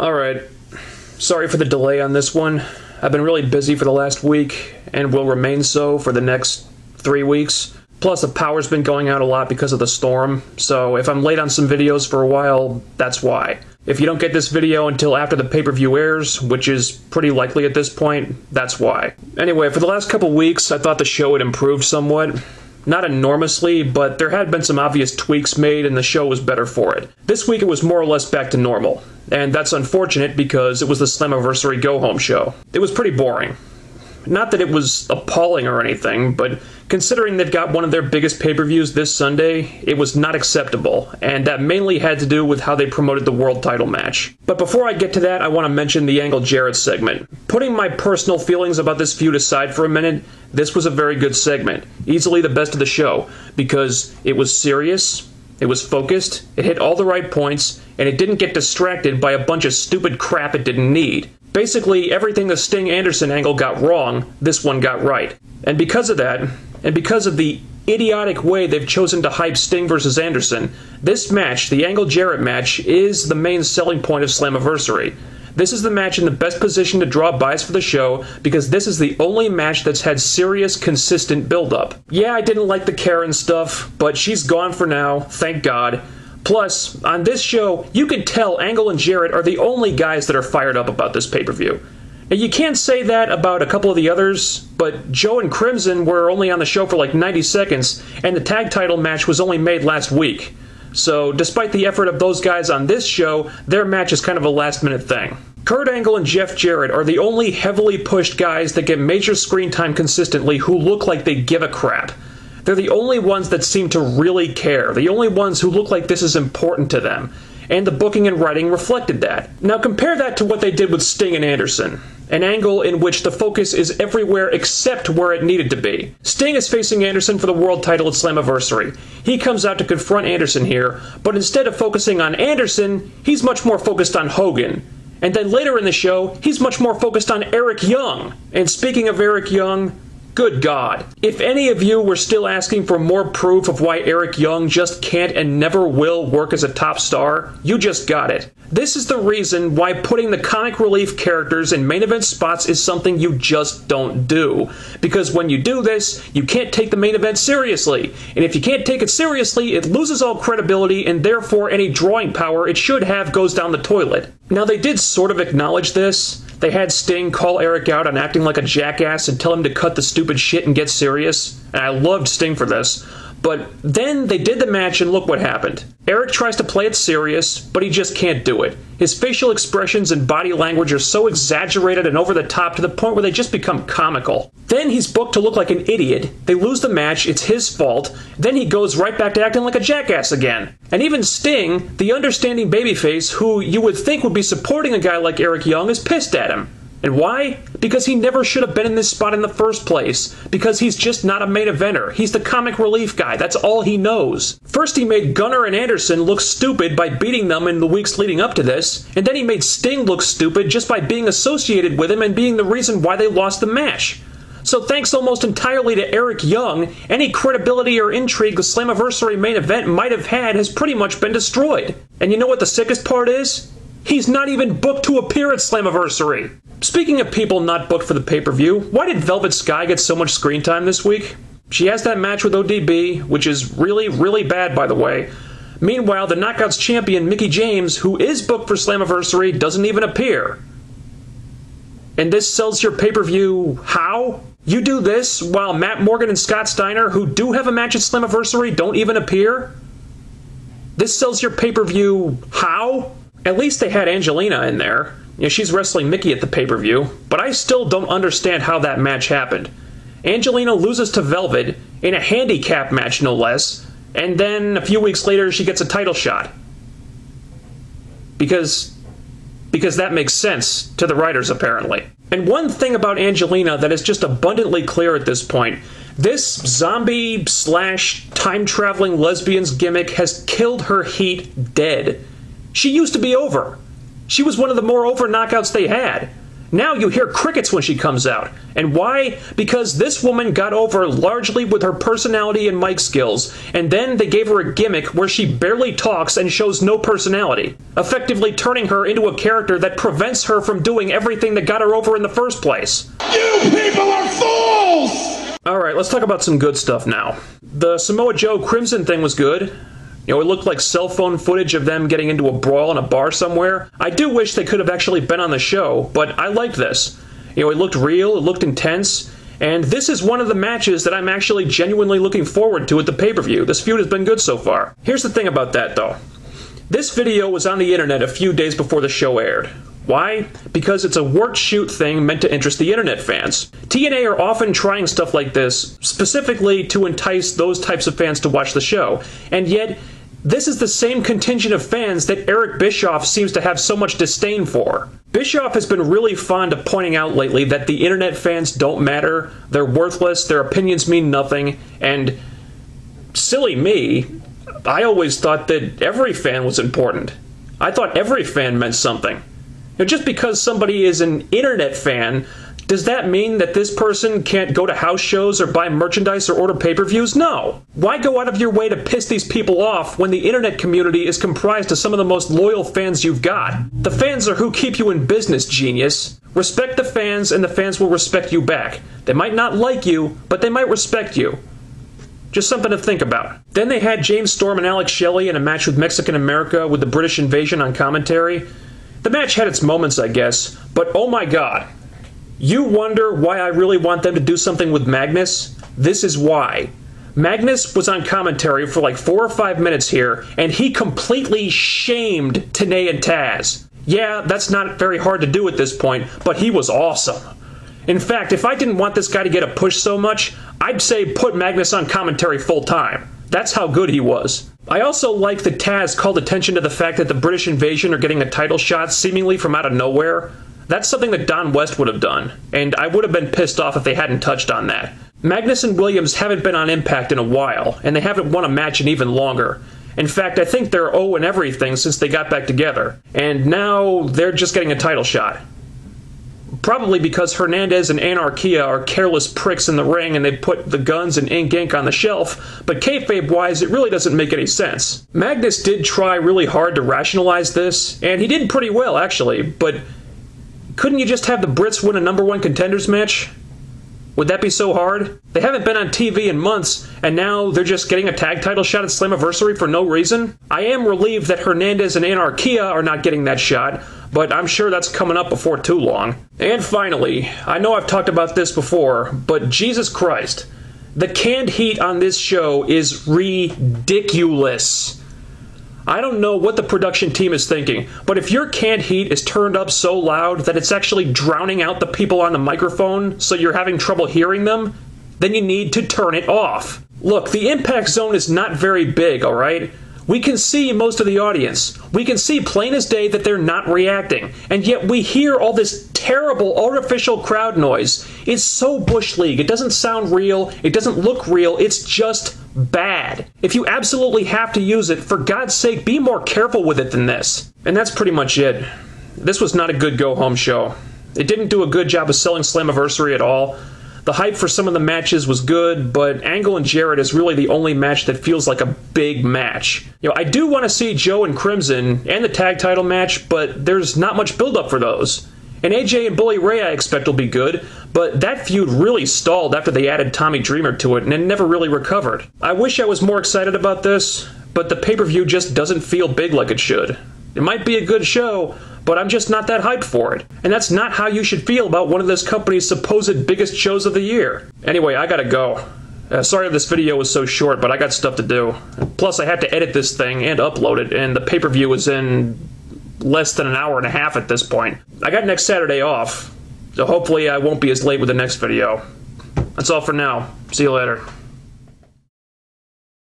Alright, sorry for the delay on this one. I've been really busy for the last week, and will remain so for the next 3 weeks. Plus, the power's been going out a lot because of the storm, so if I'm late on some videos for a while, that's why. If you don't get this video until after the pay-per-view airs, which is pretty likely at this point, that's why. Anyway, for the last couple weeks, I thought the show had improved somewhat. Not enormously, but there had been some obvious tweaks made and the show was better for it. This week it was more or less back to normal, and that's unfortunate because it was the Slammiversary go-home show. It was pretty boring. Not that it was appalling or anything, but considering they've got one of their biggest pay-per-views this Sunday, it was not acceptable, and that mainly had to do with how they promoted the world title match. But before I get to that, I want to mention the Angle Jarrett segment. Putting my personal feelings about this feud aside for a minute, this was a very good segment. Easily the best of the show, because it was serious, it was focused, it hit all the right points, and it didn't get distracted by a bunch of stupid crap it didn't need. Basically, everything the Sting-Anderson angle got wrong, this one got right. And because of that, and because of the idiotic way they've chosen to hype Sting versus Anderson, this match, the Angle Jarrett match, is the main selling point of Slammiversary. This is the match in the best position to draw buys for the show, because this is the only match that's had serious, consistent build-up. Yeah, I didn't like the Karen stuff, but she's gone for now, thank God. Plus, on this show, you can tell Angle and Jarrett are the only guys that are fired up about this pay-per-view. Now, you can't say that about a couple of the others, but Joe and Crimson were only on the show for like 90 seconds, and the tag title match was only made last week. So, despite the effort of those guys on this show, their match is kind of a last-minute thing. Kurt Angle and Jeff Jarrett are the only heavily pushed guys that get major screen time consistently who look like they give a crap. They're the only ones that seem to really care, the only ones who look like this is important to them, and the booking and writing reflected that. Now compare that to what they did with Sting and Anderson, an angle in which the focus is everywhere except where it needed to be. Sting is facing Anderson for the world title at Slammiversary. He comes out to confront Anderson here, but instead of focusing on Anderson, he's much more focused on Hogan. And then later in the show, he's much more focused on Eric Young. And speaking of Eric Young, good God. If any of you were still asking for more proof of why Eric Young just can't and never will work as a top star, you just got it. This is the reason why putting the comic relief characters in main event spots is something you just don't do. Because when you do this, you can't take the main event seriously. And if you can't take it seriously, it loses all credibility and therefore any drawing power it should have goes down the toilet. Now they did sort of acknowledge this. They had Sting call Eric out on acting like a jackass and tell him to cut the stupid shit and get serious. And I loved Sting for this. But then they did the match and look what happened. Eric tries to play it serious, but he just can't do it. His facial expressions and body language are so exaggerated and over the top to the point where they just become comical. Then he's booked to look like an idiot, they lose the match, it's his fault, then he goes right back to acting like a jackass again. And even Sting, the understanding babyface who you would think would be supporting a guy like Eric Young, is pissed at him. And why? Because he never should have been in this spot in the first place. Because he's just not a main eventer. He's the comic relief guy. That's all he knows. First he made Gunner and Anderson look stupid by beating them in the weeks leading up to this, and then he made Sting look stupid just by being associated with him and being the reason why they lost the match. So thanks almost entirely to Eric Young, any credibility or intrigue the Slammiversary main event might have had has pretty much been destroyed. And you know what the sickest part is? He's not even booked to appear at Slammiversary. Speaking of people not booked for the pay-per-view, why did Velvet Sky get so much screen time this week? She has that match with ODB, which is really, really bad, by the way. Meanwhile, the Knockouts champion Mickie James, who is booked for Slammiversary, doesn't even appear. And this sells your pay-per-view how? You do this while Matt Morgan and Scott Steiner, who do have a match at Slammiversary, don't even appear? This sells your pay-per-view how? At least they had Angelina in there. You know, she's wrestling Mickie at the pay-per-view, but I still don't understand how that match happened. Angelina loses to Velvet in a handicap match, no less, and then a few weeks later she gets a title shot. Because that makes sense to the writers, apparently. And one thing about Angelina that is just abundantly clear at this point, this zombie/time-traveling lesbians gimmick has killed her heat dead. She used to be over. She was one of the more over knockouts they had. Now you hear crickets when she comes out. And why? Because this woman got over largely with her personality and mic skills, and then they gave her a gimmick where she barely talks and shows no personality, effectively turning her into a character that prevents her from doing everything that got her over in the first place. You people are fools! Alright, let's talk about some good stuff now. The Samoa Joe Crimson thing was good. You know, it looked like cell phone footage of them getting into a brawl in a bar somewhere. I do wish they could have actually been on the show, but I liked this. You know, it looked real, it looked intense, and this is one of the matches that I'm actually genuinely looking forward to at the pay-per-view. This feud has been good so far. Here's the thing about that, though. This video was on the internet a few days before the show aired. Why? Because it's a work-shoot thing meant to interest the internet fans. TNA are often trying stuff like this, specifically to entice those types of fans to watch the show, and yet this is the same contingent of fans that Eric Bischoff seems to have so much disdain for. Bischoff has been really fond of pointing out lately that the internet fans don't matter, they're worthless, their opinions mean nothing, and silly me, I always thought that every fan was important. I thought every fan meant something. Now, just because somebody is an internet fan, does that mean that this person can't go to house shows or buy merchandise or order pay-per-views? No. Why go out of your way to piss these people off when the internet community is comprised of some of the most loyal fans you've got? The fans are who keep you in business, genius. Respect the fans and the fans will respect you back. They might not like you, but they might respect you. Just something to think about. Then they had James Storm and Alex Shelley in a match with Mexican America with the British Invasion on commentary. The match had its moments, I guess, but oh my god. You wonder why I really want them to do something with Magnus? This is why. Magnus was on commentary for like 4 or 5 minutes here, and he completely shamed Tenay and Taz. Yeah, that's not very hard to do at this point, but he was awesome. In fact, if I didn't want this guy to get a push so much, I'd say put Magnus on commentary full time. That's how good he was. I also like that Taz called attention to the fact that the British Invasion are getting a title shot seemingly from out of nowhere. That's something that Don West would have done, and I would have been pissed off if they hadn't touched on that. Magnus and Williams haven't been on Impact in a while, and they haven't won a match in even longer. In fact, I think they're 0 in everything since they got back together, and now they're just getting a title shot. Probably because Hernandez and Anarchia are careless pricks in the ring and they put the guns and ink on the shelf, but kayfabe-wise, it really doesn't make any sense. Magnus did try really hard to rationalize this, and he did pretty well, actually, but couldn't you just have the Brits win a #1 contenders match? Would that be so hard? They haven't been on TV in months, and now they're just getting a tag title shot at Slammiversary for no reason? I am relieved that Hernandez and Anarchia are not getting that shot, but I'm sure that's coming up before too long. And finally, I know I've talked about this before, but Jesus Christ, the canned heat on this show is ridiculous. I don't know what the production team is thinking, but if your canned heat is turned up so loud that it's actually drowning out the people on the microphone so you're having trouble hearing them, then you need to turn it off. Look, the impact zone is not very big, alright? We can see most of the audience. We can see plain as day that they're not reacting, and yet we hear all this terrible artificial crowd noise. It's so Bush League. It doesn't sound real. It doesn't look real. It's just bad. If you absolutely have to use it, for God's sake, be more careful with it than this. And that's pretty much it. This was not a good go-home show. It didn't do a good job of selling Slammiversary at all. The hype for some of the matches was good, but Angle and Jarrett is really the only match that feels like a big match. You know, I do want to see Joe and Crimson and the tag title match, but there's not much build-up for those. And AJ and Bully Ray I expect will be good, but that feud really stalled after they added Tommy Dreamer to it, and it never really recovered. I wish I was more excited about this, but the pay-per-view just doesn't feel big like it should. It might be a good show, but I'm just not that hyped for it. And that's not how you should feel about one of this company's supposed biggest shows of the year. Anyway, I gotta go. Sorry this video was so short, but I got stuff to do. Plus, I had to edit this thing and upload it, and the pay-per-view is in less than an hour and a half at this point. I got next Saturday off, so hopefully I won't be as late with the next video. That's all for now. See you later.